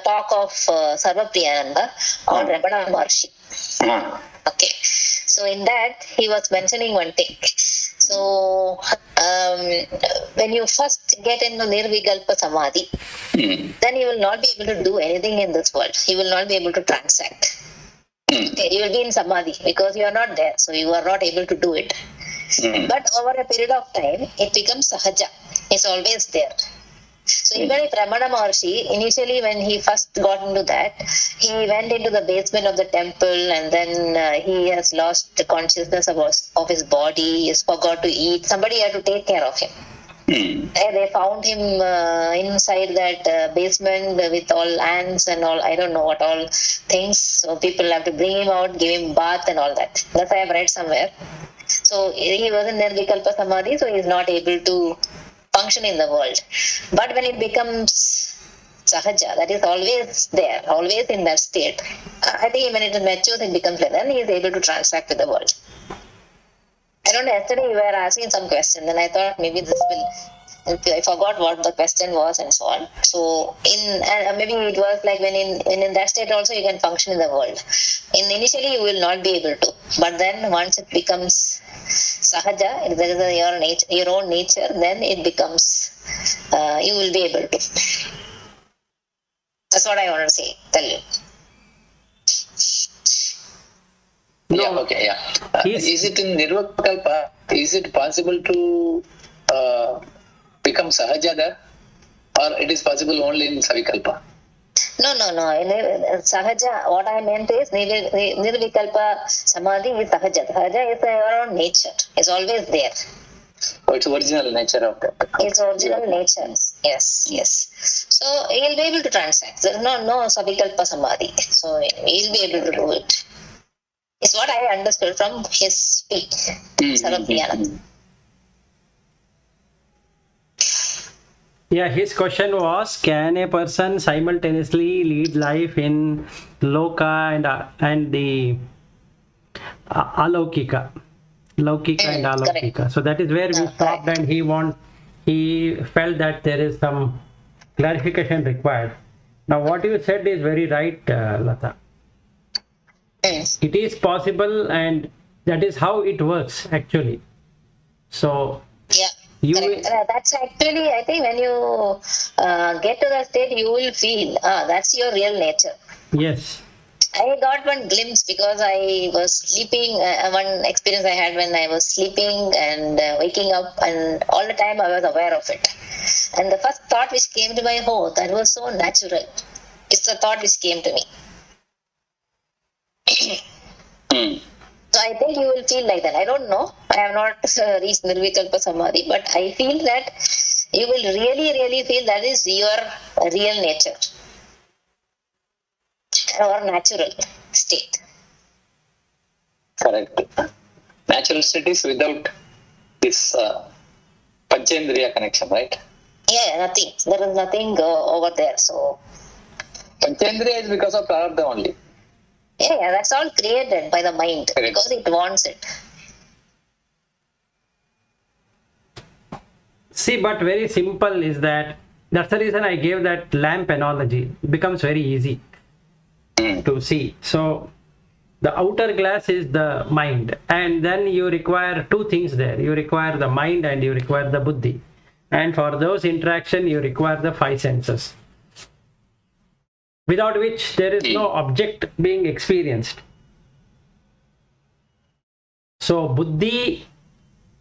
talk of Sarvapriyananda on Ramana Maharshi. Okay, so in that he was mentioning one thing. So when you first get into Nirvikalpa Samadhi, then you will not be able to do anything in this world. You will not be able to transact. Okay, you will be in Samadhi because you are not there, so you are not able to do it. But over a period of time, it becomes Sahaja. It's always there. So even if Ramana Maharshi, initially when he first got into that, he went into the basement of the temple and then he has lost the consciousness of his body, he forgot to eat. Somebody had to take care of him. They found him inside that basement with all ants and all, I don't know what all things. So people have to bring him out, give him bath and all that. That's I have read somewhere. So he was in Nirvikalpa Samadhi, so he is not able to function in the world. But when it becomes Sahaja, that is always there, always in that state. I think when it matures, it becomes like that, then he is able to transact with the world. I don't know, yesterday you were asking some question, then I thought maybe this will, I forgot what the question was and so on. So maybe it was like when in that state also you can function in the world. Initially you will not be able to, but then once it becomes Sahaja, if there is your own nature, then it becomes, you will be able to. That's what I want to tell you. Yeah, okay, yeah. Is it in Nirvikalpa, is it possible to become Sahaja there? Or it is possible only in Savikalpa? No. Sahaja, what I meant is Nirvikalpa Samadhi is Sahaja. Sahaja is your own nature. It's always there. Oh, it's original nature of that. It's original nature. Yes. So he'll be able to transact. There's no Savikalpa Samadhi. So he'll be able to do it. It's what I understood from his speech. Sarvapriyananda. Yeah, his question was, can a person simultaneously lead life in Loka and the Alaukika? Laukika and Alaukika. Correct. So that is where we stopped, and he felt that there is some clarification required. Now what you said is very right, Lata. Yes. It is possible, and that is how it works actually. So yeah. That's actually, I think when you get to that state, you will feel that's your real nature. Yes. I got one glimpse because I was sleeping. One experience I had when I was sleeping and waking up, and all the time I was aware of it. And the first thought which came to my heart, that was so natural. It's the thought which came to me. So I think you will feel like that. I don't know. I have not reached Nirvikalpa Samadhi, but I feel that you will really feel that is your real nature or natural state. Correct. Natural state is without this Panchendriya connection, right? Yeah, nothing. There is nothing over there. So Panchendriya is because of Prarabdha only. Yeah, that's all created by the mind. Correct. Because it wants it. See, but very simple is that. That's the reason I gave that lamp analogy. It becomes very easy to see. So the outer glass is the mind, and then you require two things there. You require the mind and you require the buddhi. And for those interaction, you require the five senses, without which there is no object being experienced. So buddhi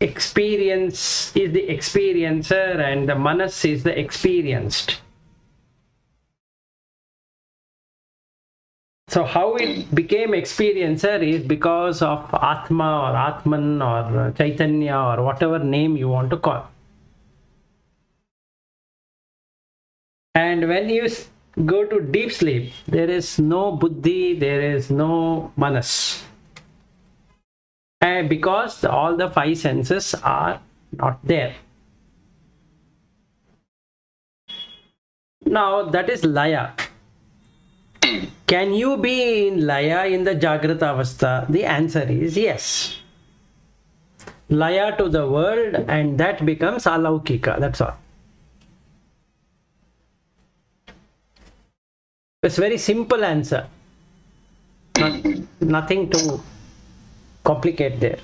experience is the experiencer and the manas is the experienced. So how it became experiencer is because of Atma or Atman or Chaitanya or whatever name you want to call. And when you go to deep sleep, there is no buddhi, there is no manas. And because all the five senses are not there. Now that is laya. Can you be in laya in the Jagrata Avastha? The answer is yes. Laya to the world, and that becomes Alaukika. That's all. It's very simple answer. Nothing to complicate there.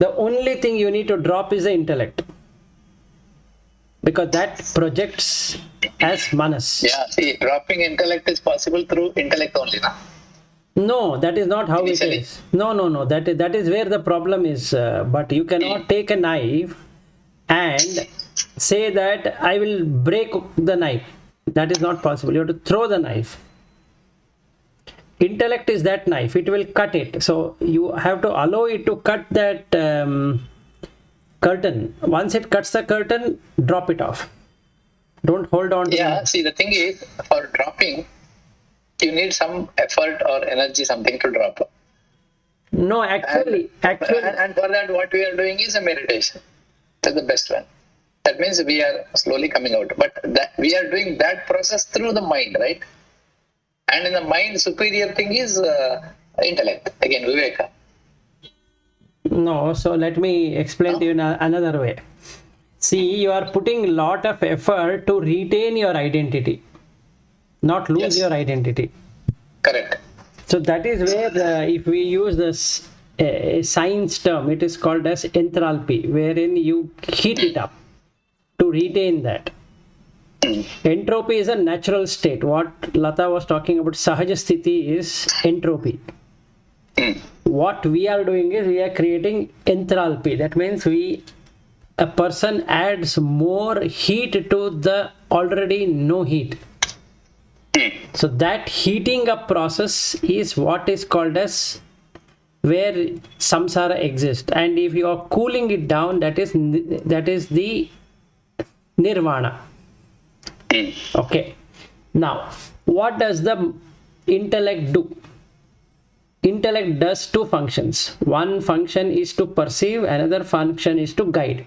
The only thing you need to drop is the intellect, because that projects as manas. Yeah, see, dropping intellect is possible through intellect only, na? No, that is not how Initially. it is. No. That is where the problem is. But you cannot take a knife and say that I will break the knife. That is not possible. You have to throw the knife. Intellect is that knife. It will cut it. So you have to allow it to cut that curtain. Once it cuts the curtain, drop it off. Don't hold on to Yeah, see, the thing is, for dropping, you need some effort or energy, something to drop. No, actually. And for that, what we are doing is a meditation. That's the best one. That means we are slowly coming out. But that we are doing that process through the mind, right? And in the mind, superior thing is intellect. Again, Viveka. No, so let me explain to you in another way. See, you are putting a lot of effort to retain your identity, not lose Yes. your identity. Correct. So that is where, if we use this science term, it is called as enthalpy, wherein you heat it up to retain that. Entropy is a natural state. What Lata was talking about, sahaja sthiti, is entropy. What we are doing is we are creating enthalpy. That means a person adds more heat to the already no heat. So that heating up process is what is called as where samsara exists. And if you are cooling it down, that is the nirvana. Okay. Now, what does the intellect do? Intellect does two functions. One function is to perceive, another function is to guide.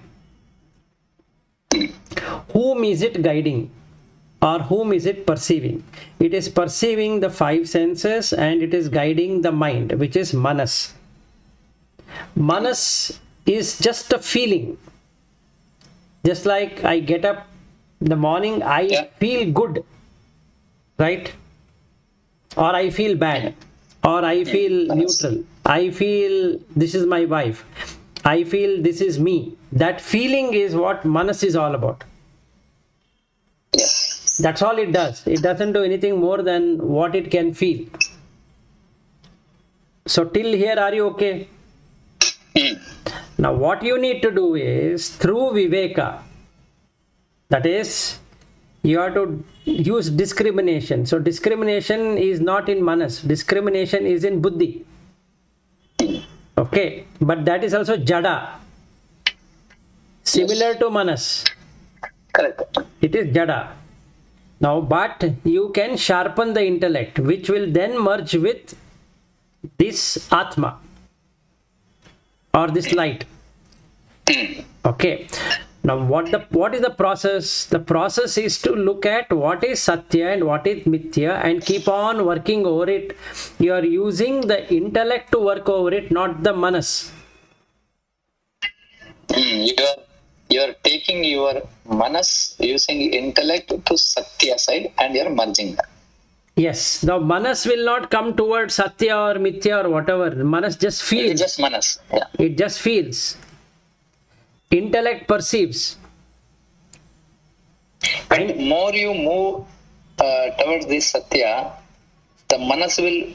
Whom is it guiding? Or whom is it perceiving? It is perceiving the five senses and it is guiding the mind, which is manas. Manas is just a feeling. Just like I get up in the morning, I feel good, right? Or I feel bad, or I feel neutral. I feel this is my wife. I feel this is me. That feeling is what manas is all about. Yes. That's all it does. It doesn't do anything more than what it can feel. So till here, are you okay? Now what you need to do is, through Viveka, that is, you have to use discrimination. So discrimination is not in manas. Discrimination is in buddhi. Okay. But that is also jada. Similar to manas. Correct. It is jada. Now, but you can sharpen the intellect, which will then merge with this Atma or this light. Okay. Now, what is the process? The process is to look at what is Satya and what is Mithya and keep on working over it. You are using the intellect to work over it, not the manas. You are taking your manas, using intellect to Satya side, and you are merging that. Yes, the manas will not come towards Satya or Mithya or whatever. Manas just feels. It's just manas. Yeah. It just feels. Intellect perceives. And more you move towards this Satya, the manas will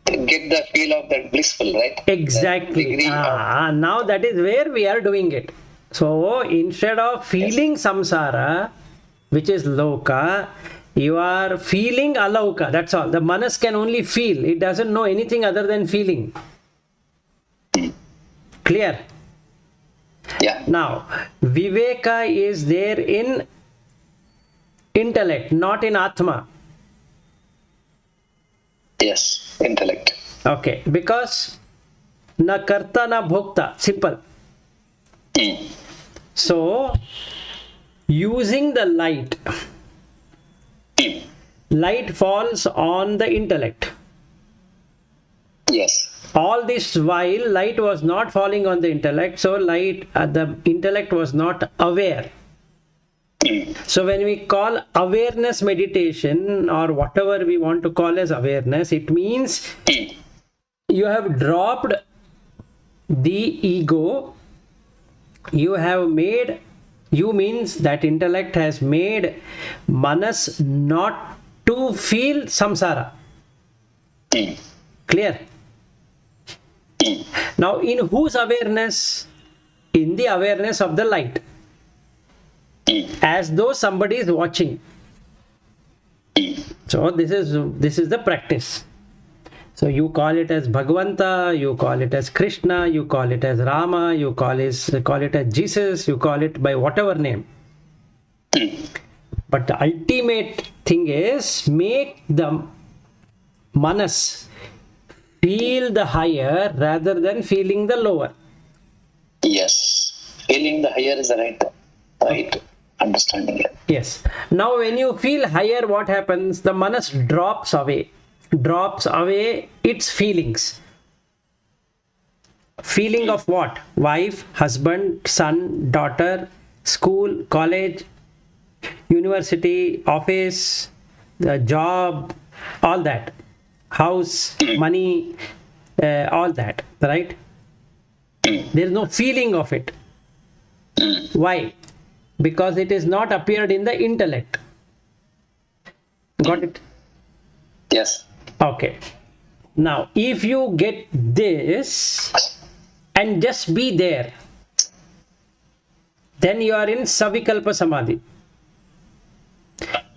get the feel of that blissful, right? Exactly. Now that is where we are doing it. So instead of feeling samsara, which is loka, you are feeling alauka. That's all. The manas can only feel. It doesn't know anything other than feeling. Clear? Yeah. Now, Viveka is there in intellect, not in Atma. Yes, intellect. Okay, because na karta na bhokta, simple. So, using the light, light falls on the intellect. Yes. All this while, light was not falling on the intellect, so the intellect was not aware. So when we call awareness meditation, or whatever we want to call as awareness, it means you have dropped the ego. You have made, you means that intellect has made manas not to feel samsara. Clear? Now in whose awareness? In the awareness of the light, as though somebody is watching. So this is the practice. So you call it as Bhagavanta, you call it as Krishna, you call it as Rama, you call it as Jesus, you call it by whatever name. But the ultimate thing is make the manas feel the higher rather than feeling the lower. Yes, feeling the higher is the right understanding. Yes. Now when you feel higher, what happens? The manas drops away its feelings. Feeling of what? Wife, husband, son, daughter, school, college, university, office, the job, all that, house, money, all that, right? There is no feeling of it. Why? Because it is not appeared in the intellect. Got it? Yes. Okay. Now, if you get this and just be there, then you are in Savikalpa Samadhi.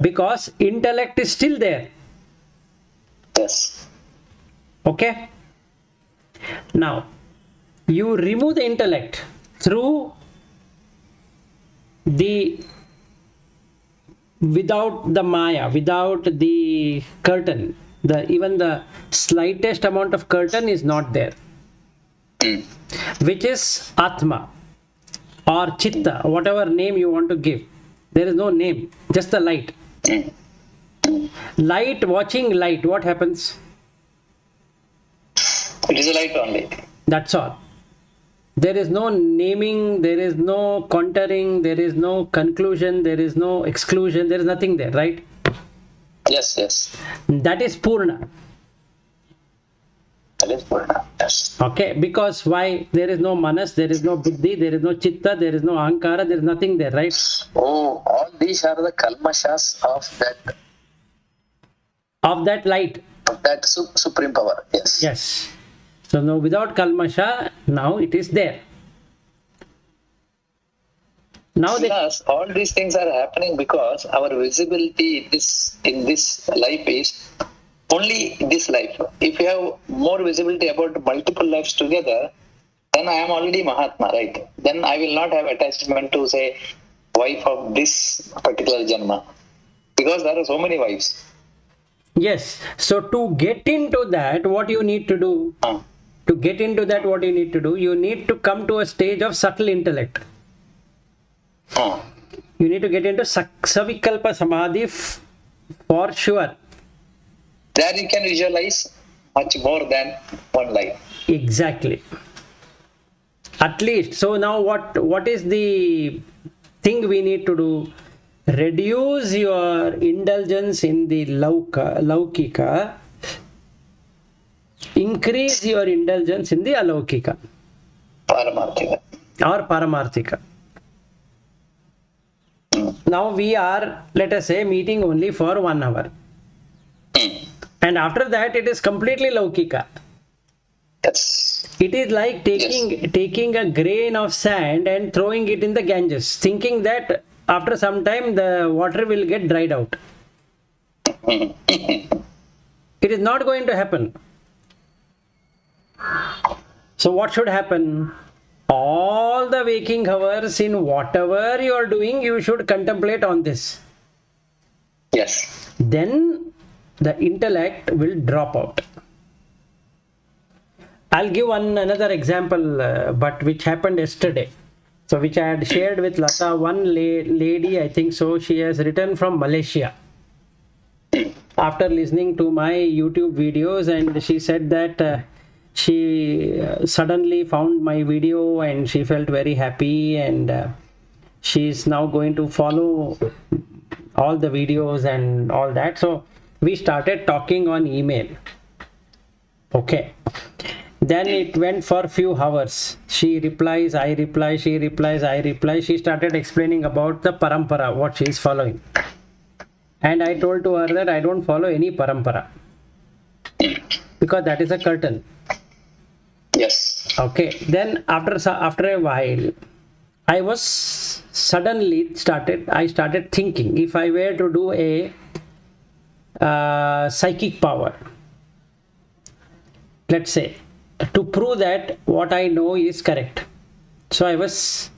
Because intellect is still there. Yes. Okay? Now, you remove the intellect through without the Maya, without the curtain. Even the slightest amount of curtain is not there, which is Atma or Chitta, whatever name you want to give. There is no name, just the light. Light, watching light, what happens? It is a light only. That's all. There is no naming, there is no contouring, there is no conclusion, there is no exclusion, there is nothing there, right? Yes, yes. That is Purna. That is Purna, yes. Okay, because why? There is no manas, there is no buddhi, there is no chitta, there is no ahankara, there is nothing there, right? Oh, all these are the kalmashas of that light. Of that supreme power, yes. Yes. So now without kalmasha, now it is there. Now Plus, all these things are happening because our visibility in this life is only this life. If you have more visibility about multiple lives together, then I am already Mahatma, right? Then I will not have attachment to, say, wife of this particular Janma. Because there are so many wives. Yes. So to get into that, what you need to do? To get into that, what you need to do? You need to come to a stage of subtle intellect. You need to get into Savikalpa Samadhi for sure. There you can visualize much more than one life. Exactly. At least. So now what is the thing we need to do? Reduce your indulgence in the laukika. Increase your indulgence in the alaukika. Paramarthika. Or paramarthika. Now we are, let us say, meeting only for 1 hour. And after that it is completely laukika. Yes. It is like taking a grain of sand and throwing it in the Ganges, thinking that after some time the water will get dried out. It is not going to happen. So what should happen? All the waking hours, in whatever you are doing, you should contemplate on this. Yes. Then the intellect will drop out. I'll give another example, but which happened yesterday. So which I had shared with Lata. One lady, I think so, she has returned from Malaysia after listening to my YouTube videos, and she said that she suddenly found my video and she felt very happy, and she's now going to follow all the videos and all that. So we started talking on email. Okay. Then it went for few hours. She replies, I reply, she replies, I reply. She started explaining about the parampara, what she is following. And I told to her that I don't follow any parampara, because that is a curtain. Yes. Okay. Then after a while, I started thinking, if I were to do a psychic power, let's say, to prove that what I know is correct. So I was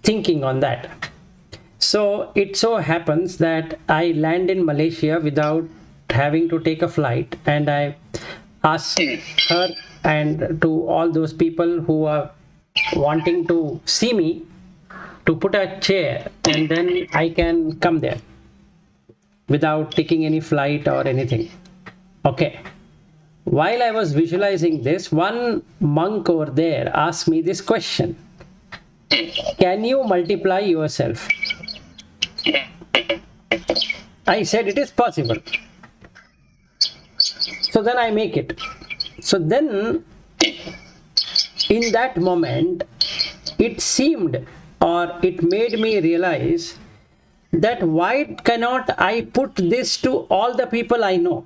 thinking on that. So it so happens that I land in Malaysia without having to take a flight, and I asked her and to all those people who are wanting to see me to put a chair, and then I can come there without taking any flight or anything. Okay. While I was visualizing this, one monk over there asked me this question: can you multiply yourself? I said it is possible. So then I make it. So then in that moment, it seemed, or it made me realize that why cannot I put this to all the people I know?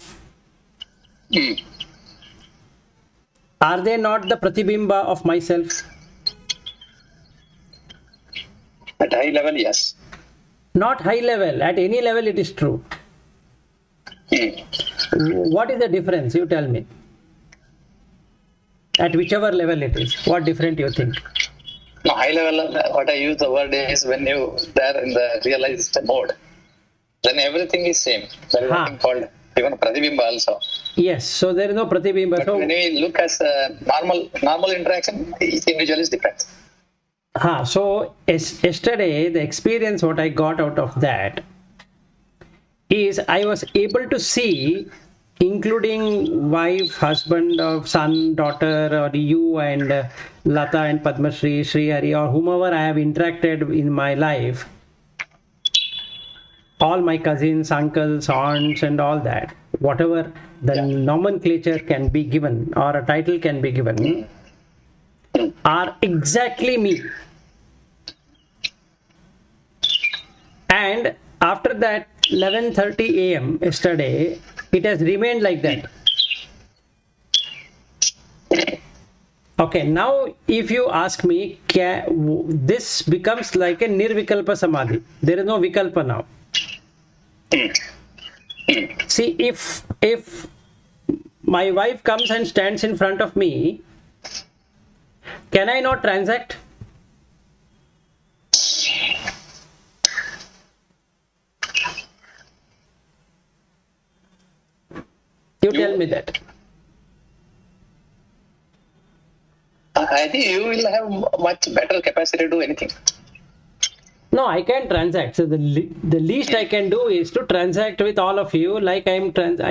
Are they not the pratibimba of myself? At high level, yes. Not high level, at any level it is true. What is the difference? You tell me. At whichever level it is, what different you think? No, high level, what I use the word is when you there in the realized mode, then everything is same. There is nothing called even pratibimba also. Yes, so there is no pratibimba. But so when we look as normal interaction, each individual is different. So yesterday, the experience what I got out of that is I was able to see, including wife, husband, or son, daughter, or you and Lata and Padma Shri, Sri Hari, or whomever I have interacted in my life, all my cousins, uncles, aunts, and all that, whatever the nomenclature can be given or a title can be given, are exactly me. And after that 11:30 a.m. yesterday, it has remained like that. Okay, now if you ask me, this becomes like a nirvikalpa samadhi. There is no vikalpa now. See, if my wife comes and stands in front of me, can I not transact? You tell me that. I think you will have much better capacity to do anything. No, I can transact. So the least I can do is to transact with all of you, like I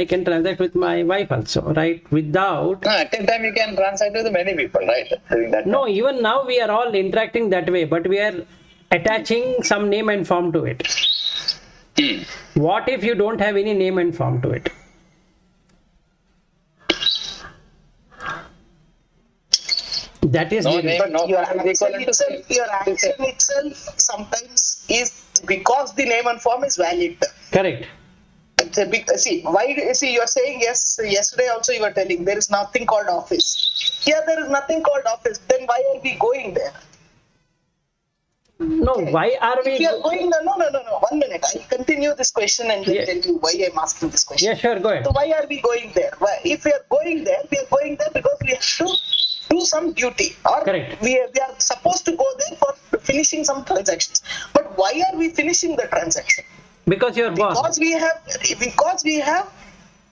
can transact with my wife also, right? Without. No, at a time you can transact with many people, right? No, even now we are all interacting that way, but we are attaching some name and form to it. What if you don't have any name and form to it? That is your action itself sometimes is because the name and form is valid. Correct. It's a big, you're saying yes, yesterday also you were telling there is nothing called office. Here there is nothing called office. Then why are we going there? No, why are we? If you are going there, no. 1 minute. I'll continue this question and then tell you why I'm asking this question. Yeah, sure, go ahead. So why are we going there? If we are going there, because we have to do some duty, or correct. We are supposed to go there for finishing some transactions. But why are we finishing the transaction? Because you're boss. Because we have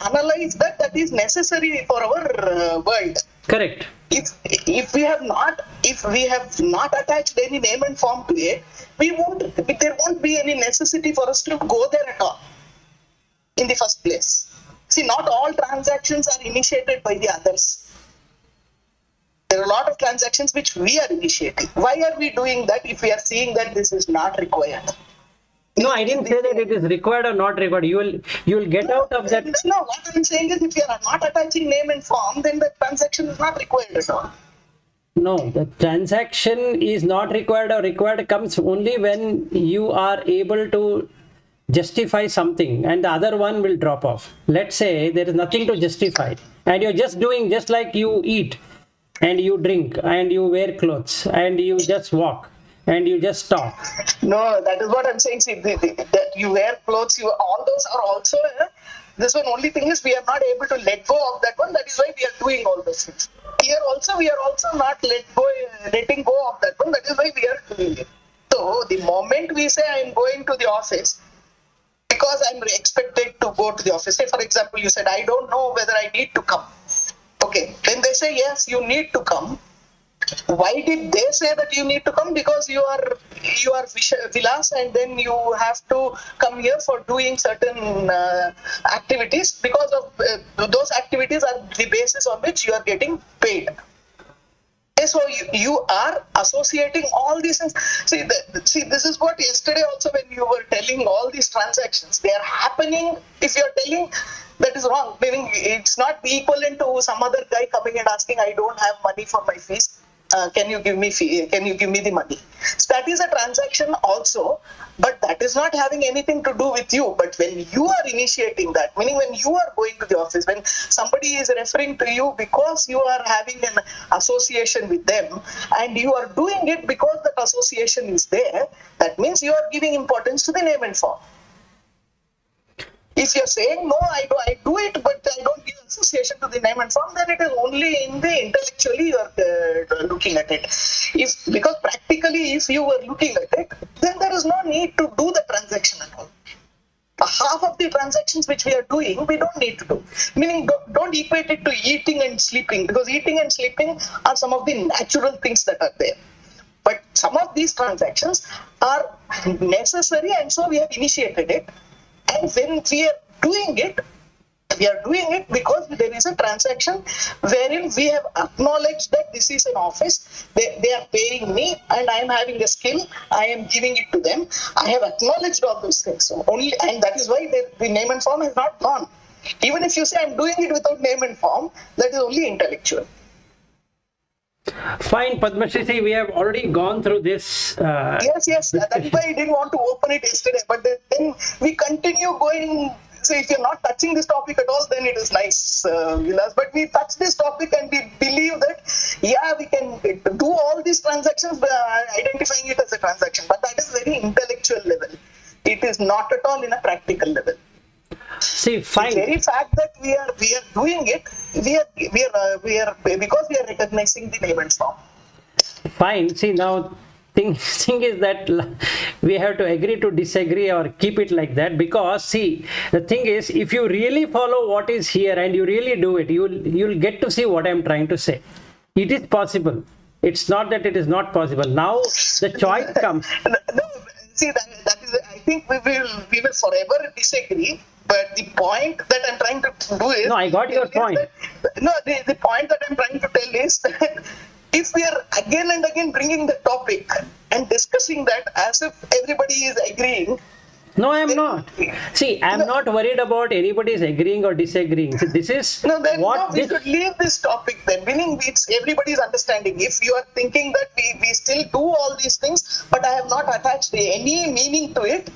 analyzed that is necessary for our world. Correct. If we have not attached any name and form to it, there won't be any necessity for us to go there at all in the first place. See, not all transactions are initiated by the others. There are a lot of transactions which we are initiating. Why are we doing that if we are seeing that this is not required? No, I didn't say that it is required or not required. You will get out of that. No, what I'm saying is if you are not attaching name and form, then the transaction is not required at all. No, the transaction is not required, or required comes only when you are able to justify something and the other one will drop off. Let's say there is nothing to justify and you're just doing just like you eat and you drink and you wear clothes and you just walk and you just talk. No, that is what I'm saying. See, that you wear clothes, all those are also. This one only thing is we are not able to let go of that one. That is why we are doing all those things. Here also we are also not letting go of that one. That is why we are doing it. So the moment we say I am going to the office, because I'm expected to go to the office. Say, for example, you said, I don't know whether I need to come. Okay. Then they say, yes, you need to come. Why did they say that you need to come? Because you are Vilas and then you have to come here for doing certain activities, because of those activities are the basis on which you are getting paid. So you are associating all these things. See, this is what yesterday also when you were telling all these transactions, they are happening. If you are telling that is wrong, meaning it's not equivalent to some other guy coming and asking, I don't have money for my fees. Can you give me the money? So that is a transaction also, but that is not having anything to do with you. But when you are initiating that, meaning when you are going to the office, when somebody is referring to you because you are having an association with them and you are doing it because that association is there, that means you are giving importance to the name and form. If you're saying, no, I do it, but I don't give association to the name and form, then it is only in the intellectually you are looking at it. Because practically, if you were looking at it, then there is no need to do the transaction at all. Half of the transactions which we are doing, we don't need to do. Meaning, don't equate it to eating and sleeping, because eating and sleeping are some of the natural things that are there. But some of these transactions are necessary, and so we have initiated it. And when we are doing it because there is a transaction wherein we have acknowledged that this is an office, they are paying me and I am having a skill, I am giving it to them. I have acknowledged all those things. So and that is why the name and form has not gone. Even if you say I am doing it without name and form, that is only intellectual. Fine, Padmashri, see, we have already gone through this. Yes. That is why I didn't want to open it yesterday. But then we continue going. So if you're not touching this topic at all, then it is nice, Vilas. But we touch this topic and we believe that, yeah, we can do all these transactions, identifying it as a transaction. But that is very intellectual level. It is not at all in a practical level. See, fine. The very fact that we are doing it, we are because we are recognizing the name and form. Fine. See, now thing is that we have to agree to disagree or keep it like that, because see, the thing is, if you really follow what is here and you really do it, you'll get to see what I'm trying to say. It is possible. It's not that it is not possible. Now the choice comes. No, see, that is, I think we will forever disagree. But the point that I'm trying to do is... No, I got your point. The point that I'm trying to tell is that if we are again and again bringing the topic and discussing that as if everybody is agreeing... No, I am not. See, I am not worried about anybody is agreeing or disagreeing. See, this is we should leave this topic then, meaning it's everybody's understanding. If you are thinking that we still do all these things, but I have not attached any meaning to it,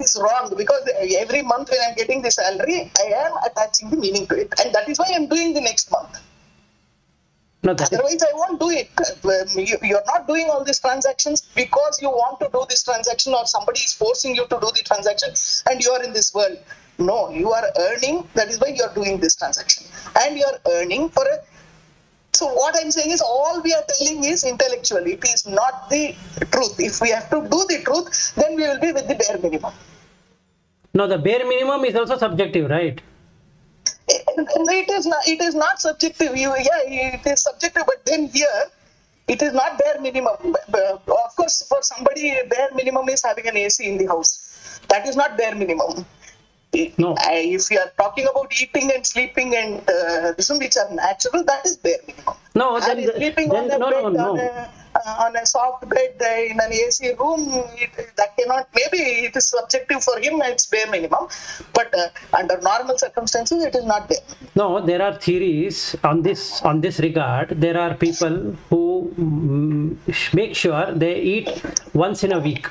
is wrong, because every month when I'm getting the salary, I am attaching the meaning to it, and that is why I'm doing the next month. No, otherwise, I won't do it. You're not doing all these transactions because you want to do this transaction, or somebody is forcing you to do the transaction, and you are in this world. No, you are earning. That is why you are doing this transaction, and you are earning for a. So what I'm saying is, all we are telling is intellectual. It is not the truth. If we have to do the truth, then we will be with the bare minimum. No, the bare minimum is also subjective, right? It is not subjective. It is subjective, but then here, it is not bare minimum. Of course, for somebody, bare minimum is having an AC in the house. That is not bare minimum. No. If you are talking about eating and sleeping and this one which are natural, that is bare minimum. No, And sleeping on a bed, on a soft bed in an AC room, that cannot. Maybe it is subjective for him. It's bare minimum, but under normal circumstances, it is not there. No, there are theories on this regard. There are people who make sure they eat once in a week,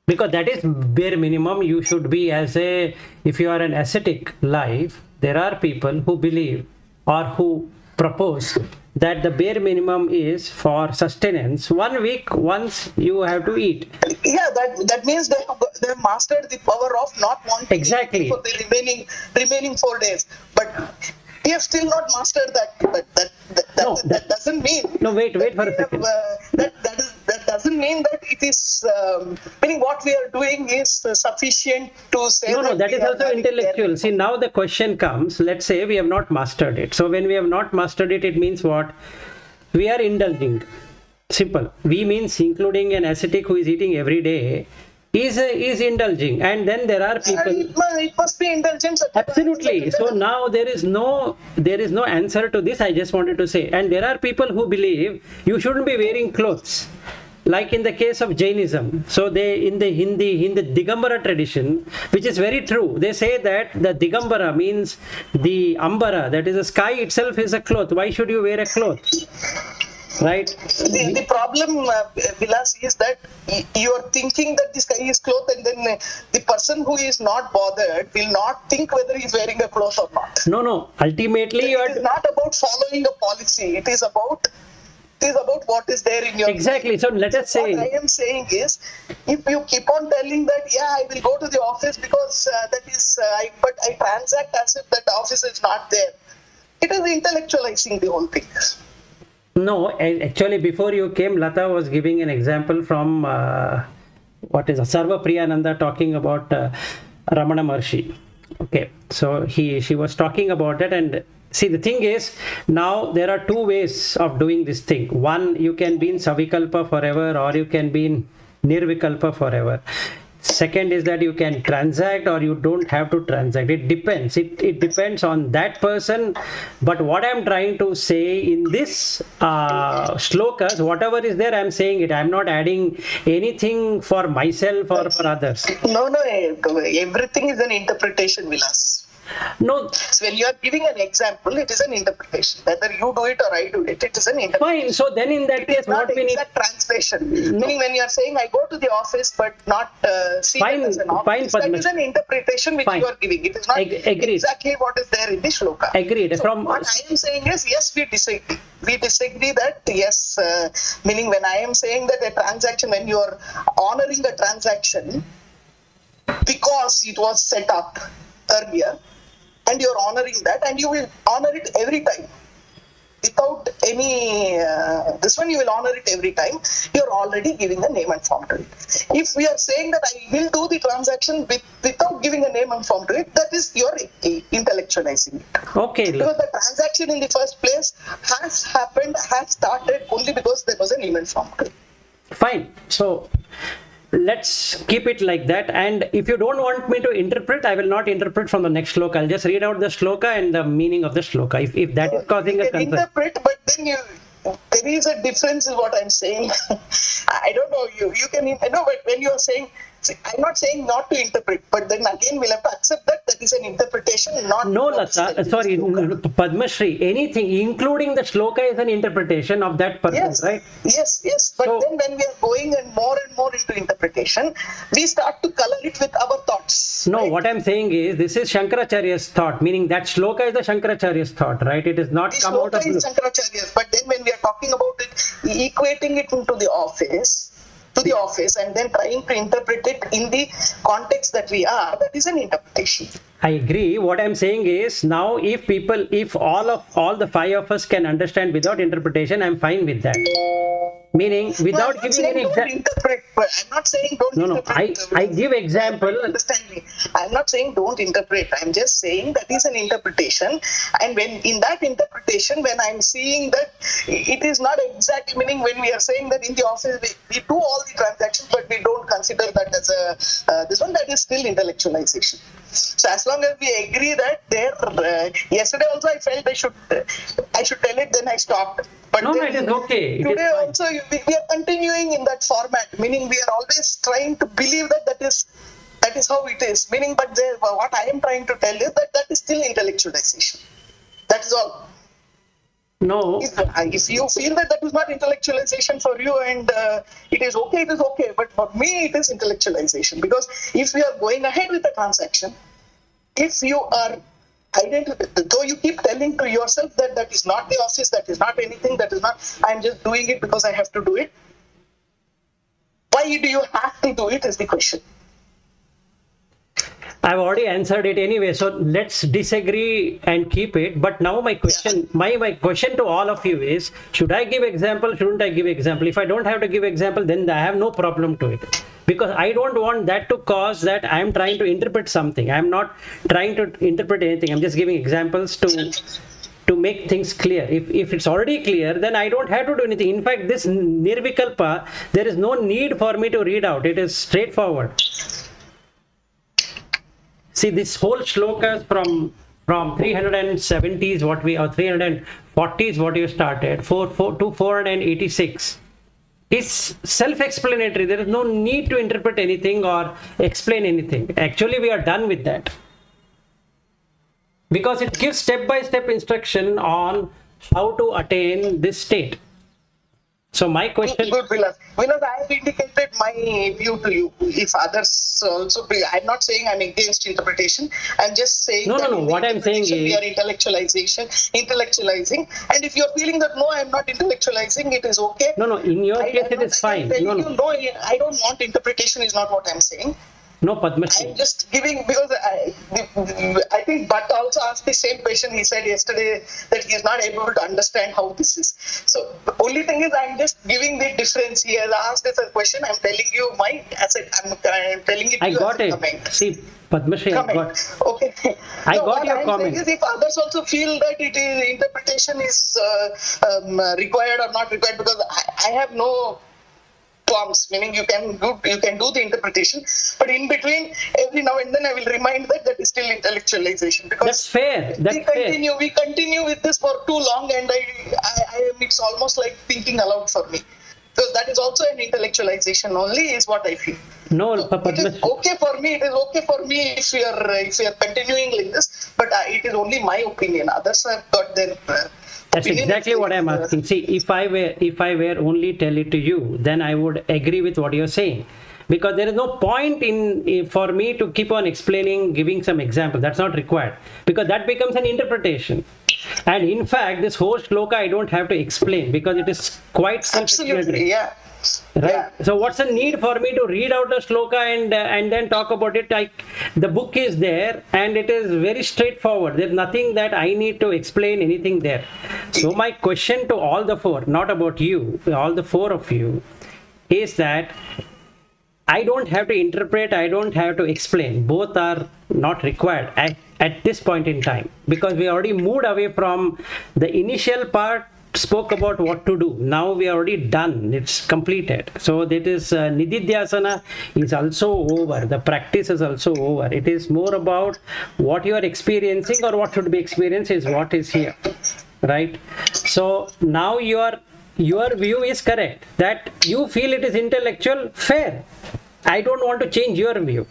because that is bare minimum. You should be if you are an ascetic life. There are people who believe or who propose that the bare minimum is for sustenance. 1 week, once you have to eat. Yeah, that means they have mastered the power of not wanting Exactly. for the remaining 4 days. But we have still not mastered that. But that doesn't mean. No, wait for a second. That doesn't mean that it is. Meaning what we are doing is sufficient to say. No, that is also intellectual. See, now the question comes, let's say we have not mastered it. So when we have not mastered it, it means what? We are indulging. Simple. We means including an ascetic who is eating every day is indulging. And then there are people... It must be indulgence. Absolutely. So now there is no answer to this. I just wanted to say. And there are people who believe you shouldn't be wearing clothes. Like in the case of Jainism, so they in the Digambara tradition, which is very true, they say that the Digambara means the Ambara, that is the sky itself is a cloth. Why should you wear a cloth? Right? The problem, Vilas, is that you are thinking that the sky is cloth, and then the person who is not bothered will not think whether he is wearing a cloth or not. No. Ultimately, it is not about following a policy. It is about what is there in your exactly mind. So let us say what I am saying is, if you keep on telling that I will go to the office because that is but I transact as if that office is not there, it is intellectualizing the whole thing. No, actually before you came, Lata was giving an example from Sarva Priyananda talking about Ramana Maharshi. Okay, so she was talking about that. And see, the thing is, now there are two ways of doing this thing. One, you can be in Savikalpa forever, or you can be in Nirvikalpa forever. Second is that you can transact or you don't have to transact. It depends. It depends on that person. But what I'm trying to say in this shlokas, whatever is there, I'm saying it. I'm not adding anything for myself or for others. No, everything is an interpretation, Vilas. No. So when you are giving an example, it is an interpretation. Whether you do it or I do it, it is an interpretation. Fine. So then in that case, what we need... translation. No. Meaning when you are saying, I go to the office but not see it as an office, that is an interpretation which you are giving. It is not exactly what is there in the shloka. Agreed. So what I am saying is, yes, we disagree. We disagree that, yes, meaning when I am saying that a transaction, when you are honoring a transaction because it was set up earlier, and you are honoring that, and you will honor it every time. Without any, this one you will honor it every time. You are already giving a name and form to it. If we are saying that I will do the transaction without giving a name and form to it, that is your intellectualizing it. Okay. Because the transaction in the first place has started only because there was a name and form to it. Fine. So let's keep it like that. And if you don't want me to interpret, I will not interpret from the next shloka. I'll just read out the shloka and the meaning of the shloka. If that is causing a concern. Interpret, but then there is a difference in what I'm saying. I don't know. You can know, but when you are saying, I'm not saying not to interpret, but then again we'll have to accept that is an interpretation, not... No, Lata, sorry, Padmashri, anything, including the shloka is an interpretation of that person, yes, right? Yes. But then when we are going and more into interpretation, we start to color it with our thoughts. No, right? what I'm saying is, this is Shankaracharya's thought, meaning that shloka is the Shankaracharya's thought, right? It is not come out of... The shloka is Shankaracharya's, but then when we are talking about it, equating it into the office, and then trying to interpret it in the context that we are, that is an interpretation. I agree. What I'm saying is, now if all the five of us can understand without interpretation, I'm fine with that. Meaning, without I'm not giving saying any don't interpret. I'm not saying don't interpret. I give example. Understand me. I'm not saying don't interpret. I'm just saying that is an interpretation. And when in that interpretation, when I'm seeing that it is not exactly, meaning when we are saying that in the office we do all the transactions, but we don't consider that as a this one, that is still intellectualization. So as long as we agree that there, yesterday also I felt I should tell it, then I stopped. But No, then it is okay. today also we are continuing in that format, meaning we are always trying to believe that is how it is. Meaning, but what I am trying to tell is that is still intellectualization. That is all. No. If you feel that is not intellectualization for you and it is okay, it is okay. But for me, it is intellectualization, because if we are going ahead with the transaction, if you are though you keep telling to yourself that is not the office, that is not anything, that is not, I'm just doing it because I have to do it. Why do you have to do it is the question. I've already answered it anyway, so let's disagree and keep it. But now my question, my question to all of you is, should I give example, shouldn't I give example? If I don't have to give example, then I have no problem to it. Because I don't want that to cause that I am trying to interpret something. I'm not trying to interpret anything. I'm just giving examples to make things clear. If it's already clear, then I don't have to do anything. In fact, this nirvikalpa, there is no need for me to read out. It is straightforward. See, this whole shlokas from 370s what we, or 340s what you started, to 486 is self-explanatory. There is no need to interpret anything or explain anything. Actually, we are done with that, because it gives step-by-step instruction on how to attain this state. So my question... Good, Vilas, I have indicated my view to you. If others also... I'm not saying I'm against interpretation. I'm just saying No. What I'm saying is... we are intellectualizing. And if you're feeling that, no, I'm not intellectualizing, it is okay. No. In your case, it is fine. No, I don't want interpretation is not what I'm saying. No, Padmashri. I'm just giving, because I think Bhatt also asked the same question. He said yesterday that he is not able to understand how this is. So the only thing is, I'm just giving the difference. He has asked us a question. I'm telling you my, I'm telling it to I you got as a it. comment. See, Padmashri, I got. Okay. I got your comment. Is if others also feel that it is interpretation is required or not required, because I have no forms, meaning you can do the interpretation, but in between, every now and then I will remind that is still intellectualization, because that's fair. We continue with this for too long, and it's almost like thinking aloud for me, because that is also an intellectualization only, is what I feel. No, it is okay for me. It is okay for me if we are continuing like this, but it is only my opinion. Others have got their. That's exactly what I'm asking. See, if I were only tell it to you, then I would agree with what you're saying, because there is no point for me to keep on explaining, giving some example. That's not required, because that becomes an interpretation. And in fact, this whole shloka I don't have to explain, because it is quite self-explanatory. Absolutely, yeah. Right. Yeah. So what's the need for me to read out a shloka and then talk about it? The book is there and it is very straightforward. There's nothing that I need to explain anything there. So my question to all the four, not about you, all the four of you, is that I don't have to interpret, I don't have to explain. Both are not required at this point in time, because we already moved away from the initial part. Spoke about what to do. Now we are already done. It's completed. So that is Nididhyasana is also over. The practice is also over. It is more about what you are experiencing, or what should be experienced is what is here. Right? So now your view is correct. That you feel it is intellectual, fair. I don't want to change your view.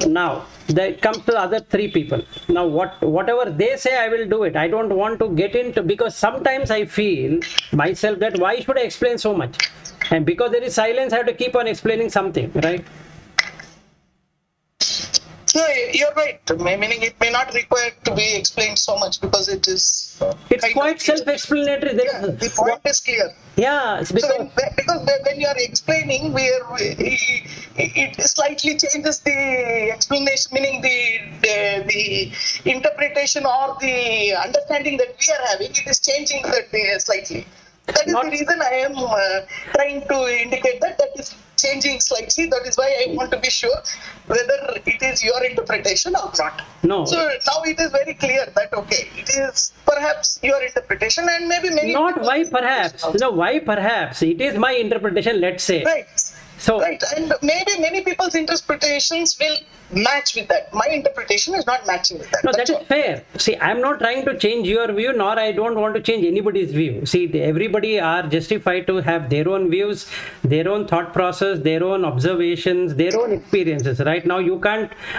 Now, that comes to the other three people. Now, whatever they say, I will do it. I don't want to get into, because sometimes I feel myself that why should I explain so much? And because there is silence, I have to keep on explaining something, right? No, you're right. Meaning it may not require to be explained so much, because it is. It's quite self-explanatory. The point is clear. Yeah, because when you are explaining, it slightly changes the explanation, meaning the interpretation or the understanding that we are having. It is changing that slightly. That is the reason I am trying to indicate that is changing slightly. That is why I want to be sure whether it is your interpretation or not. No. So now it is very clear that, okay, it is perhaps your interpretation and maybe many... Not why perhaps. No, why perhaps. It is my interpretation, let's say. Right. So, right, and maybe many people's interpretations will match with that. My interpretation is not matching with that. No, that is fair. See, I'm not trying to change your view, nor I don't want to change anybody's view. See, everybody are justified to have their own views, their own thought process, their own observations, their own experiences. Right now,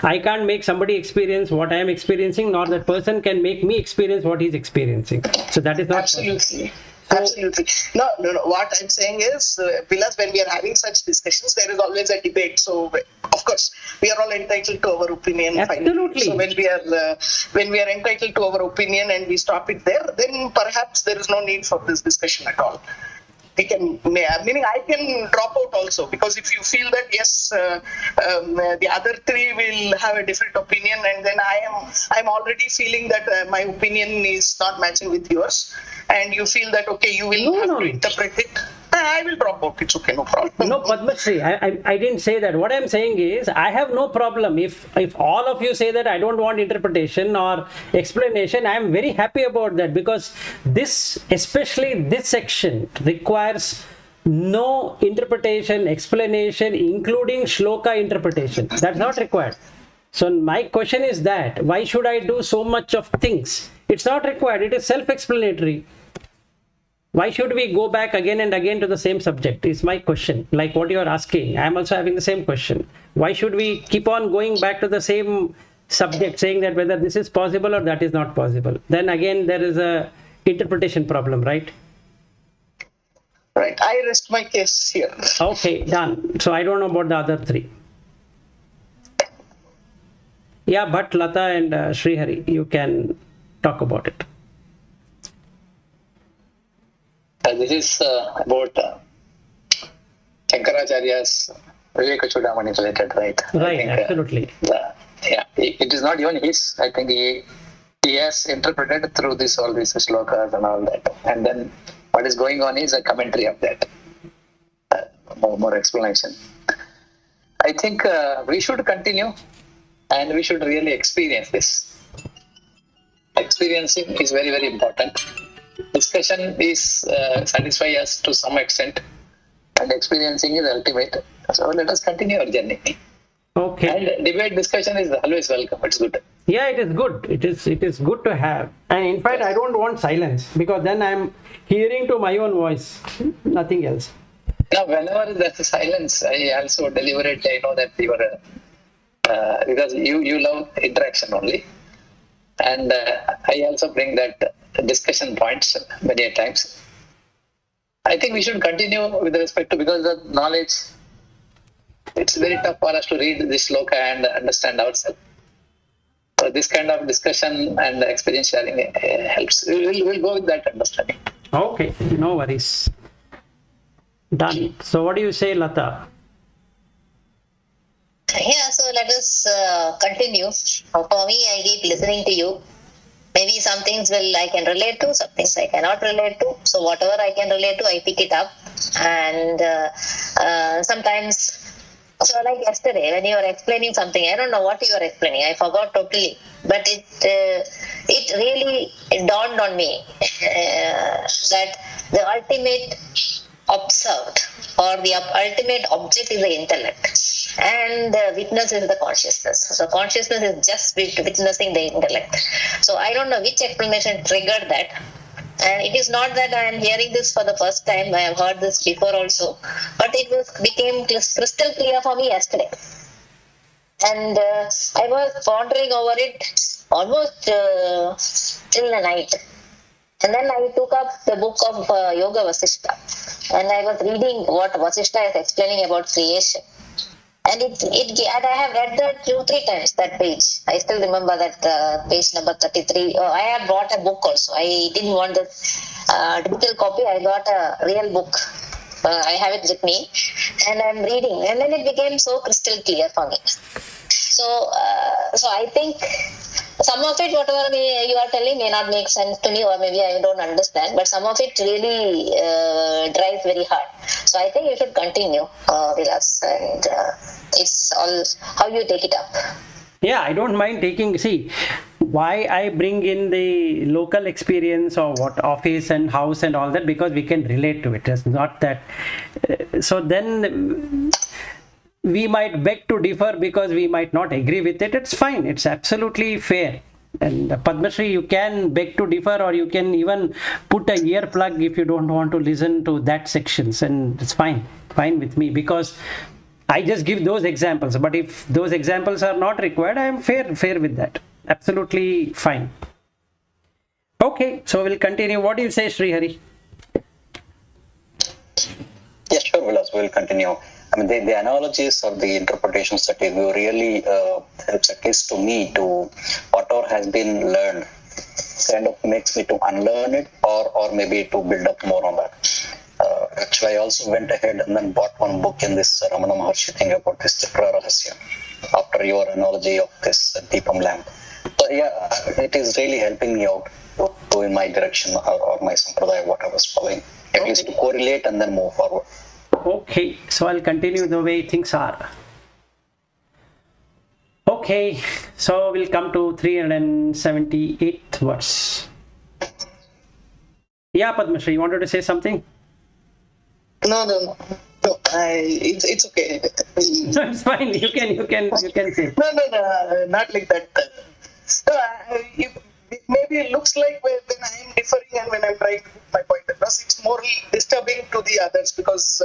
I can't make somebody experience what I am experiencing, nor that person can make me experience what he's experiencing. So that is not absolutely. Absolutely. No. What I'm saying is, Vilas, when we are having such discussions, there is always a debate. So, of course, we are all entitled to our opinion. Absolutely. So when we are entitled to our opinion and we stop it there, then perhaps there is no need for this discussion at all. We can, meaning I can drop out also, because if you feel that yes, the other three will have a different opinion, and then I'm already feeling that my opinion is not matching with yours, and you feel that okay, you will have to interpret it. I will drop out. It's okay, no problem. No, Padmashri, I didn't say that. What I'm saying is, I have no problem if all of you say that I don't want interpretation or explanation. I am very happy about that, because especially this section requires no interpretation, explanation, including shloka interpretation. That's not required. So my question is that, why should I do so much of things? It's not required. It is self-explanatory. Why should we go back again and again to the same subject is my question. Like what you are asking, I am also having the same question. Why should we keep on going back to the same subject, saying that whether this is possible or that is not possible? Then again, there is a interpretation problem, right? Right. I rest my case here. Okay, done. So I don't know about the other three. Yeah, but Lata and Srihari, you can talk about it. This is about Shankaracharya's Vivekachudamani related, right? Right, think, absolutely. It is not even his. I think he has interpreted through all these shlokas and all that. And then what is going on is a commentary of that. More explanation. I think we should continue and we should really experience this. Experiencing is very, very important. Discussion is satisfy us to some extent, and experiencing is ultimate. So let us continue our journey. Okay. And debate discussion is always welcome. It's good. Yeah, it is good. It is good to have. And in fact, I don't want silence, because then I'm hearing to my own voice, nothing else. Now, whenever there's a silence, I also deliberate. I know that you are because you love interaction only, and I also bring that discussion points many times. I think we should continue with respect to, because the knowledge, it's very tough for us to read this shloka and understand ourselves. So this kind of discussion and experience sharing helps. We'll go with that understanding. Okay, no worries. Done. So what do you say, Lata? Yeah, so let us continue. For me, I keep listening to you. Maybe some things I can relate to, some things I cannot relate to. So whatever I can relate to, I pick it up. And sometimes, so like yesterday, when you were explaining something, I don't know what you were explaining. I forgot totally. But it really dawned on me that the ultimate observed or the ultimate object is the intellect. And the witness is the consciousness. So consciousness is just witnessing the intellect. So I don't know which explanation triggered that. And it is not that I am hearing this for the first time. I have heard this before also. But it became crystal clear for me yesterday. And I was pondering over it almost till the night. And then I took up the book of Yoga Vasishta. And I was reading what Vasishta is explaining about creation. And and I have read that 2-3 times, that page. I still remember that page number 33. I have bought a book also. I didn't want the digital copy. I got a real book. I have it with me. And I'm reading. And then it became so crystal clear for me. So I think some of it, whatever you are telling may not make sense to me, or maybe I don't understand, but some of it really drives very hard. So I think you should continue, Vilas, and it's all how you take it up. Yeah, I don't mind taking, see, why I bring in the local experience of what office and house and all that, because we can relate to it. It's not that, so then we might beg to differ because we might not agree with it. It's fine. It's absolutely fair. And Padma Shri, you can beg to differ, or you can even put a earplug if you don't want to listen to that sections, and it's fine with me, because I just give those examples. But if those examples are not required, I am fair with that. Absolutely fine. Okay, so we'll continue. What do you say, Sri Hari? Yeah, sure, Vilas, we'll continue. I mean, the analogies or the interpretations that you give really helps, at least to me, to whatever has been learned, kind of makes me to unlearn it, or maybe to build up more on that. Actually, I also went ahead and then bought one book in this Ramana Maharshi thing about this Chakra Rahasya, after your analogy of this Deepam lamp. So yeah, it is really helping me out to in my direction, or my sampradaya, what I was following, at least to correlate and then move forward. Okay, so I'll continue the way things are. Okay, so we'll come to 378th verse. Yeah, Padma Shri, you wanted to say something? No. It's okay. No, it's fine. You can say. No, not like that. Maybe it looks like when I am differing and when I'm trying to put my point across, it's more disturbing to the others, because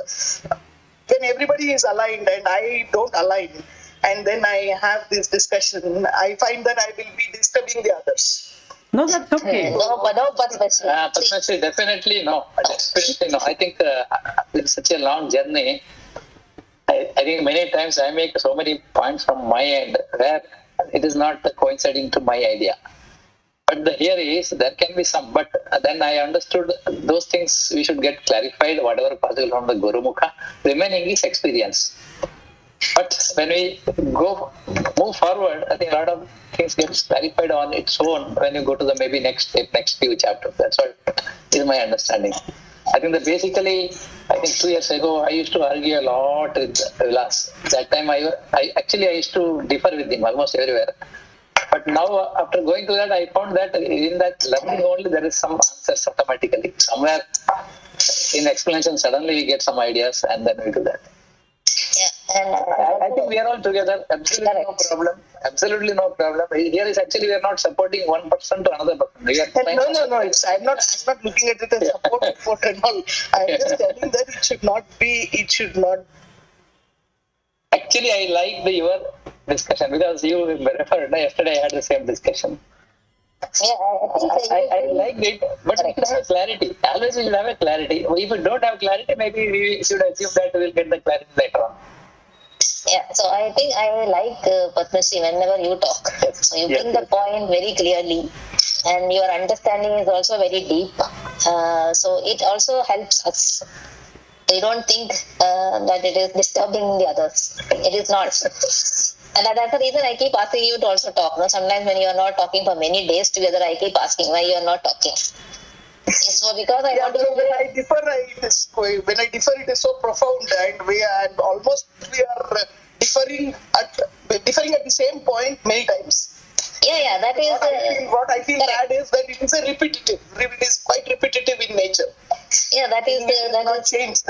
when everybody is aligned and I don't align, and then I have this discussion, I find that I will be disturbing the others. No, that's okay. No, Padma Shri. Padma Shri, definitely no. Definitely no. I think it's such a long journey. I think many times I make so many points from my end where it is not coinciding to my idea. But the here is, there can be some, but then I understood those things we should get clarified, whatever possible from the Guru Mukha. Remaining is experience. But when we move forward, I think a lot of things get clarified on its own when you go to the maybe next few chapters. That's what is my understanding. I think that basically, I think 2 years ago, I used to argue a lot with Vilas. That time I used to differ with him almost everywhere. But now, after going to that, I found that in that learning only, there is some answers automatically. Somewhere in explanation, suddenly we get some ideas, and then we do that. Yeah, I think we are all together. Absolutely no problem. Absolutely no problem. Here is actually we are not supporting one person to another person. We are No. I'm not looking at it as support and all. I'm just telling that it should not be. Actually, I like your discussion, because you referred yesterday. I had the same discussion. I like it, but we should have clarity. Always we should have a clarity. If we don't have clarity, maybe we should assume that we will get the clarity later on. Yeah, so I think I like Padma Shri whenever you talk. So you bring the point very clearly, and your understanding is also very deep. So it also helps us. You don't think that it is disturbing the others. It is not. And that's the reason I keep asking you to also talk. No? Sometimes when you are not talking for many days together, I keep asking why you are not talking. So because I want to. When I differ, it is so profound, and we are differing at the same point many times. Yeah, that is. What I feel bad is that it is repetitive. It is quite repetitive in nature. Yeah, that is changed.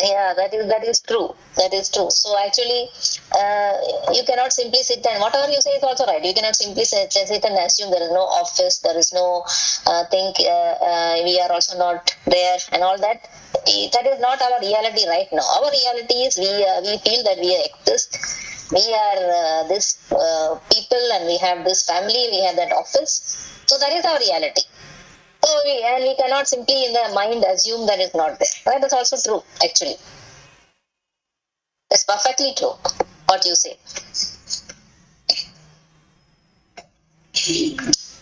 Yeah, that is true. That is true. So actually, you cannot simply sit and whatever you say is also right. You cannot simply sit and assume there is no office, there is no we are also not there and all that. That is not our reality right now. Our reality is we feel that we exist. We are this people, and we have this family. We have that office. So that is our reality. So we cannot simply in the mind assume that it's not there. Right? That's also true, actually. That's perfectly true, what you say.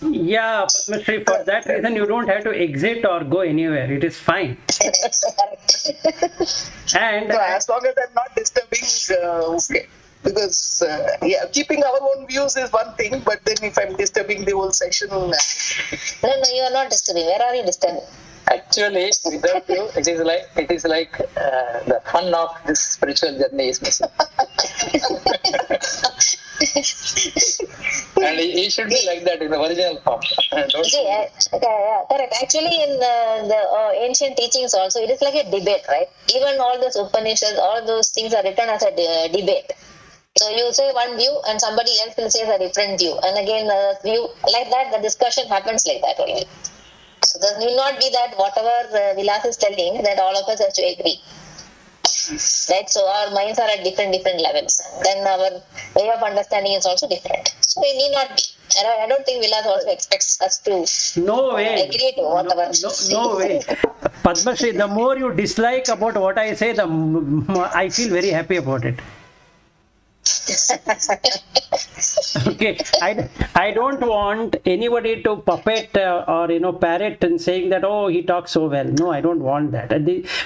Yeah, Padma Shri, for that reason you don't have to exit or go anywhere. It is fine. And So as long as I'm not disturbing, okay. because keeping our own views is one thing, but then if I'm disturbing the whole session, No, you are not disturbing. Where are you disturbing? Actually, without you, it is like the fun of this spiritual journey is missing. And it should be like that in the original form. Correct. Actually, in the ancient teachings also, it is like a debate, right? Even all those Upanishads, all those things are written as a debate. So you say one view and somebody else will say a different view. And again, view like that, the discussion happens like that only. So there need not be that whatever Vilas is telling, that all of us have to agree. Right? So our minds are at different levels. Then our way of understanding is also different. So we need not be. I don't think Vilas also expects us to agree to whatever. No way. Padmashri, the more you dislike about what I say, the I feel very happy about it. Okay, I don't want anybody to puppet or parrot and saying that, oh, he talks so well. No, I don't want that.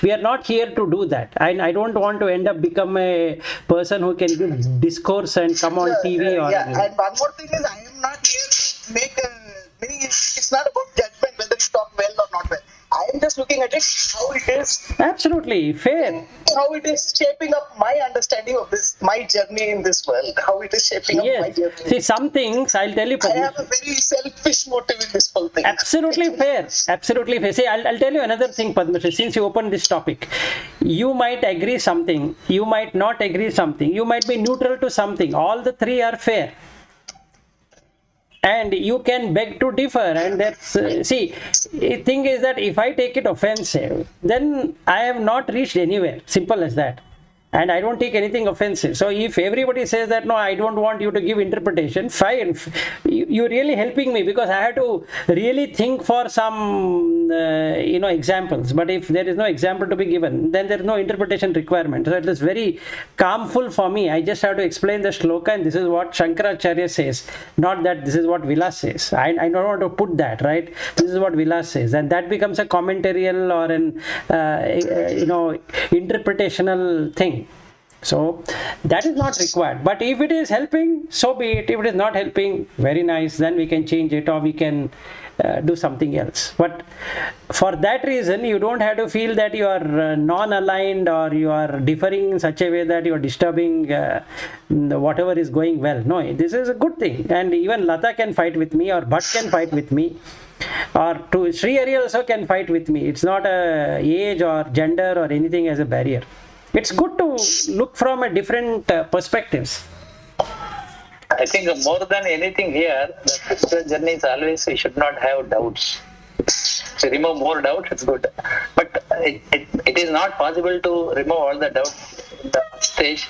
We are not here to do that. I don't want to end up become a person who can give discourse and come on TV. And one more thing is, I am not here to make it's not about judgment whether you talk well or not well. I am just looking at it how it is. Absolutely fair. How it is shaping up my understanding of this, my journey in this world. How it is shaping up my journey. See, some things I'll tell you. I have a very selfish motive in this whole thing. Absolutely fair. Absolutely fair. See, I'll tell you another thing, Padmashri. Since you opened this topic, you might agree something. You might not agree something. You might be neutral to something. All the three are fair. And you can beg to differ, and that's see, the thing is that if I take it offensive, then I have not reached anywhere. Simple as that. And I don't take anything offensive. So if everybody says that, no, I don't want you to give interpretation, fine. You're really helping me, because I had to really think for some, examples. But if there is no example to be given, then there is no interpretation requirement. So it is very calmful for me. I just have to explain the shloka, and this is what Shankaracharya says. Not that this is what Vilas says. I don't want to put that, right? This is what Vilas says. And that becomes a commentarial or an, interpretational thing. So that is not required. But if it is helping, so be it. If it is not helping, very nice, then we can change it, or we can do something else. But for that reason, you don't have to feel that you are non-aligned or you are differing in such a way that you are disturbing whatever is going well. No, this is a good thing. And even Lata can fight with me, or Bhatt can fight with me, or to Sri Hari also can fight with me. It's not a age or gender or anything as a barrier. It's good to look from a different perspectives. I think more than anything here, the spiritual journey is always we should not have doubts. To remove more doubts, it's good. But it is not possible to remove all the doubts in the stage,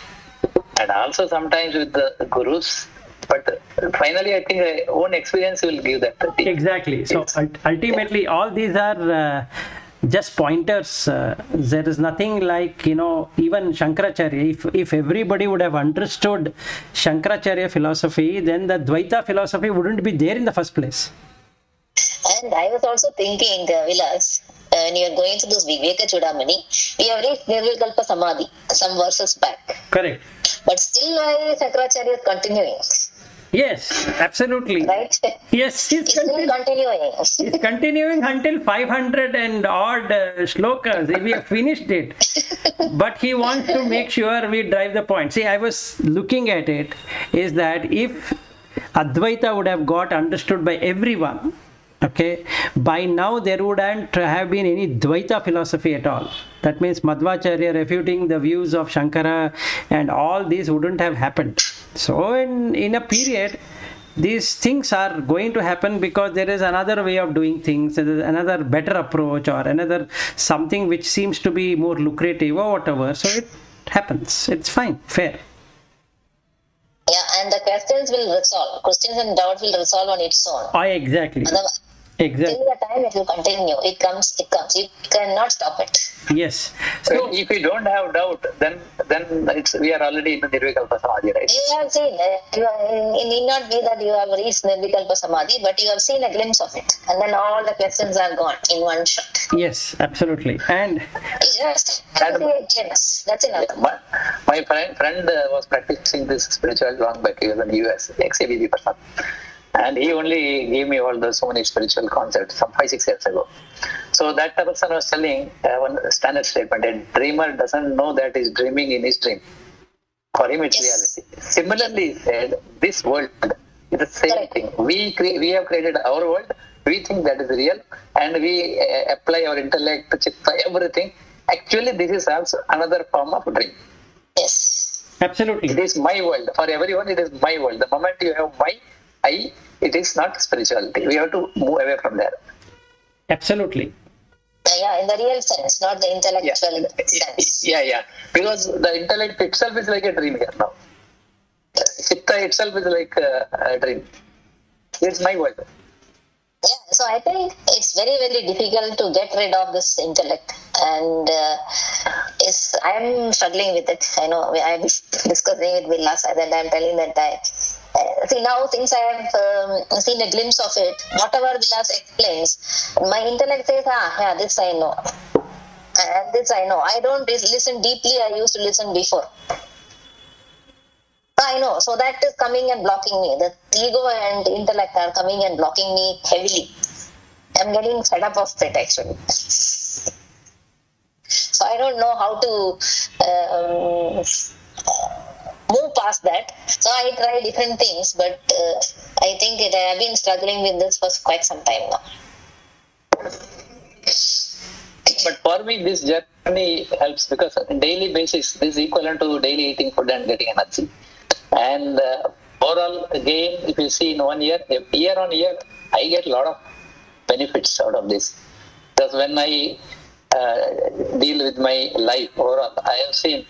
and also sometimes with the gurus. But finally, I think my own experience will give that. Exactly. So ultimately, all these are just pointers. There is nothing like, even Shankaracharya. If everybody would have understood Shankaracharya philosophy, then the Advaitha philosophy wouldn't be there in the first place. And I was also thinking, Vilas, when you are going through this Vivekachudamani, we have reached Nirvikalpa Samadhi some verses back. Correct. But still, why Shankaracharya is continuing? Yes, absolutely. Right? Yes, he's continuing. He's continuing until 500 and odd shlokas. We have finished it. But he wants to make sure we drive the point. See, I was looking at it, is that if Advaita would have got understood by everyone, okay, by now there wouldn't have been any Dvaita philosophy at all. That means Madhvacharya refuting the views of Shankara and all these wouldn't have happened. So in a period, these things are going to happen because there is another way of doing things, there is another better approach, or another something which seems to be more lucrative or whatever. So it happens. It's fine, fair. Yeah, and the questions will resolve. Questions and doubts will resolve on its own. Exactly. Exactly. Till the time it will continue. It comes. You cannot stop it. Yes. So if we don't have doubt, then we are already in the Nirvikalpa Samadhi, right? You have seen, it need not be that you have reached Nirvikalpa Samadhi, but you have seen a glimpse of it. And then all the questions are gone in one shot. Yes, absolutely. And You just have to see it, that's enough. My friend was practicing this spiritual long back. He was in the US, ex-ABB person. And he only gave me all so many spiritual concepts some 5-6 years ago. So that person was telling one standard statement: a dreamer doesn't know that he's dreaming in his dream. For him, it's reality. Similarly, he said, this world is the same thing. We have created our world. We think that is real, and we apply our intellect, chitta, everything. Actually, this is also another form of dream. Yes. absolutely. It is my world. For everyone, it is my world. The moment you have my, I, it is not spirituality. We have to move away from there. Absolutely. Yeah, in the real sense, not the intellectual sense. Yeah. Because the intellect itself is like a dream here now. Chitta itself is like a dream. It's my world. Yeah, so I think it's very, very difficult to get rid of this intellect, and I'm struggling with it. I know I'm discussing with Vilas, and I'm telling that see now since I have seen a glimpse of it, whatever Vilas explains, my intellect says, this I know, and this I know. I don't listen deeply. I used to listen before. I know, so that is coming and blocking me. The ego and intellect are coming and blocking me heavily. I'm getting fed up of it actually. So I don't know how to move past that. So I try different things, but I think I have been struggling with this for quite some time now. But for me, this journey helps because on daily basis, this is equivalent to daily eating food and getting energy. And overall, again, if you see in 1 year, year on year, I get a lot of benefits out of this. Because when I deal with my life overall, I have seen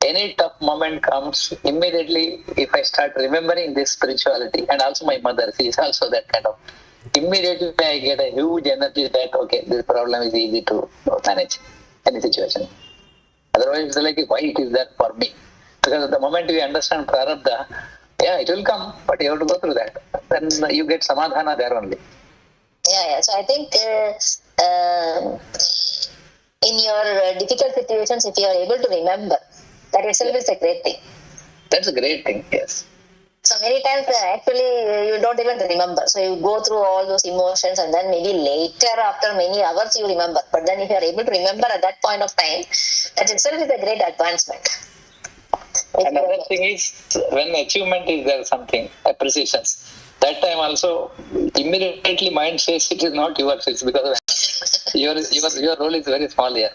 any tough moment comes immediately if I start remembering this spirituality. And also my mother, she is also that kind of. Immediately I get a huge energy that, okay, this problem is easy to manage any situation. Otherwise, it's like, why it is there for me? Because the moment we understand prarabdha, it will come, but you have to go through that. Then you get samadhana there only. Yeah. So I think in your difficult situations, if you are able to remember, that itself is a great thing. That's a great thing, yes. So many times actually you don't even remember. So you go through all those emotions and then maybe later after many hours you remember. But then if you are able to remember at that point of time, that itself is a great advancement. Another thing is when achievement is there something, appreciations. That time also immediately mind says it is not yours, it's because your role is very small here.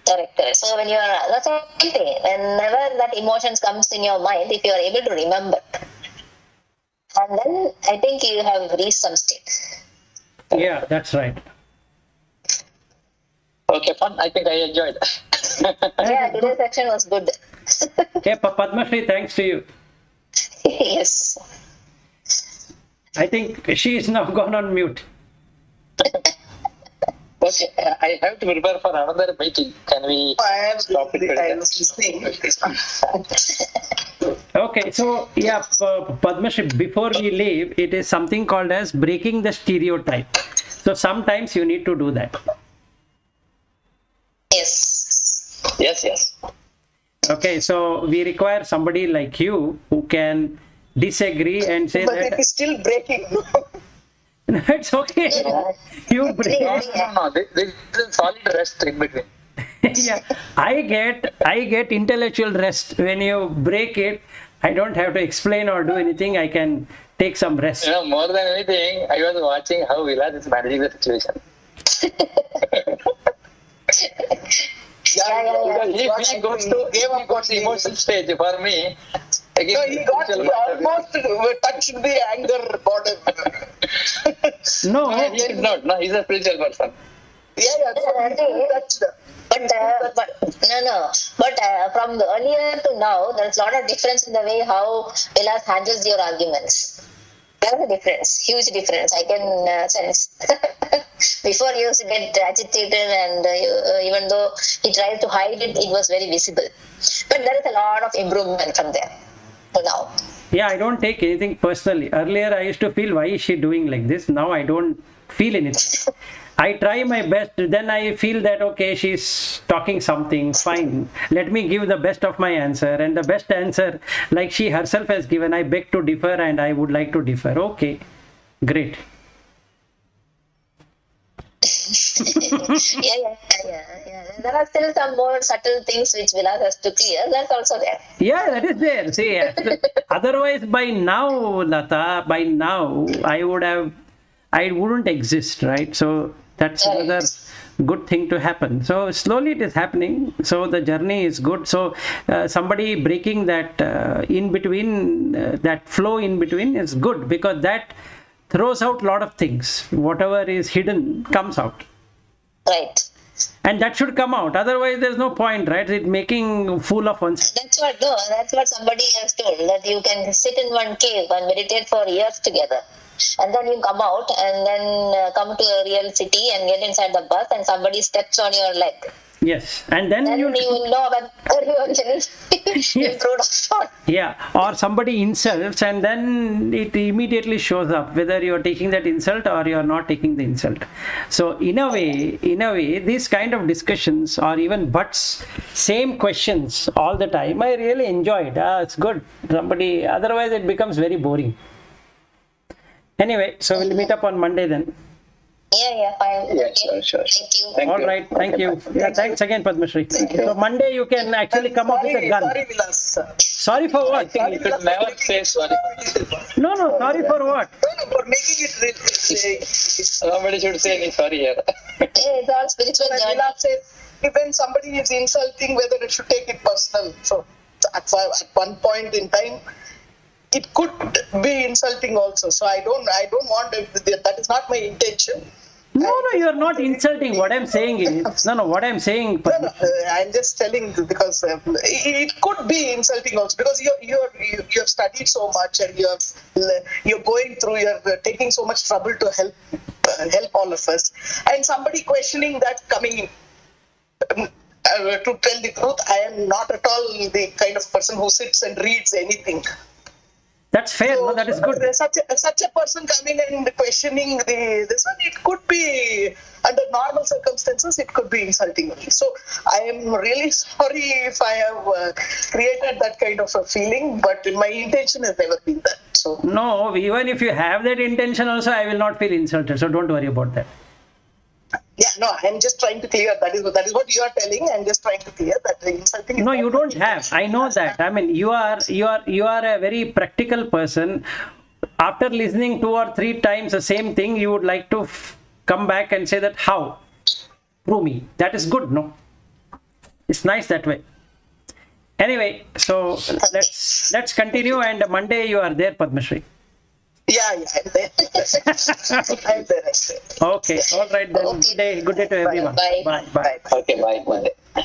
Correct. So when that's the thing. Whenever that emotions comes in your mind, if you are able to remember, and then I think you have reached some state. Yeah, that's right. Okay, fun. I think I enjoyed. Yeah, today's section was good. Okay, Padma Shri, thanks to you. Yes. I think she is now gone on mute. Okay, I have to prepare for another meeting. Can we stop it? I was listening. Okay, so Padma Shri, before we leave, it is something called as breaking the stereotype. So sometimes you need to do that. Yes. Okay, so we require somebody like you who can disagree and say But that it is still breaking. it's okay. You break. No. This is solid rest in between. Yeah, I get intellectual rest when you break it. I don't have to explain or do anything. I can take some rest. More than anything, I was watching how Vilas is managing the situation. Because he goes to emotional stage for me. Again, No, he almost touched the anger border. No, he did not. No, he's a spiritual person. Touched. But from the earlier to now, there's a lot of difference in the way how Vilas handles your arguments. There's a difference, huge difference. I can sense. Before he used to get agitated, and even though he tried to hide it, it was very visible. But there is a lot of improvement from there to now. Yeah, I don't take anything personally. Earlier, I used to feel, why is she doing like this? Now I don't feel anything. I try my best, then I feel that, okay, she's talking something, fine. Let me give the best of my answer, and the best answer, like she herself has given, I beg to differ and I would like to differ. Okay, great. Yeah. There are still some more subtle things which Vilas has to clear. That's also there. Yeah, that is there. See, otherwise by now, Lata, by now, I wouldn't exist, right? So that's another good thing to happen. So slowly it is happening. So the journey is good. So somebody breaking that in between, that flow in between is good, because that throws out a lot of things. Whatever is hidden comes out. Right. And that should come out. Otherwise, there's no point, right? It's making fool of oneself. That's what somebody has told, that you can sit in one cave and meditate for years together. And then you come out and then come to a real city and get inside the bus and somebody steps on your leg. Yes. And then you will know whether you actually improved or not. Yeah. Or somebody insults and then it immediately shows up whether you're taking that insult or you're not taking the insult. So in a way, these kind of discussions or even buts, same questions all the time, I really enjoy it. It's good. Otherwise it becomes very boring. Anyway, so we'll meet up on Monday then. Yeah, fine. Yeah, okay. sure. Thank you. All right, thank you. Yeah, thanks again, Padmashri. So Monday you can actually come up with a gun. Sorry, Vilas. Sorry for what? I think you should never say sorry. No, sorry for what? No, for making it real. Somebody should say any sorry here. It's all spiritual When journey. Vilas says, when somebody is insulting, whether it should take it personal. So at one point in time, it could be insulting also. So I don't want that is not my intention. No, you're not insulting. What I'm saying is, what I'm saying. No, I'm just telling because it could be insulting also, because you have studied so much and you're going through, you're taking so much trouble to help all of us, and somebody questioning that coming in. To tell the truth, I am not at all the kind of person who sits and reads anything. That's fair. So, no, that is good. Such a person coming and questioning this one, it could be, under normal circumstances, it could be insulting me. So I am really sorry if I have created that kind of a feeling, but my intention has never been that. So No, even if you have that intention also, I will not feel insulted. So don't worry about that. yeah, no, I'm just trying to clear. That is what you are telling. I'm just trying to clear that insulting. No, you don't have. I know that. I mean, you are a very practical person. After listening 2 or 3 times the same thing, you would like to come back and say that how? Prove me. That is good, no? It's nice that way. Anyway, so let's continue, and Monday you are there, Padmashri. Yeah, I'm there. I'm there. Okay, all right then. Okay. Good day to everyone. Bye. Bye. Okay, bye.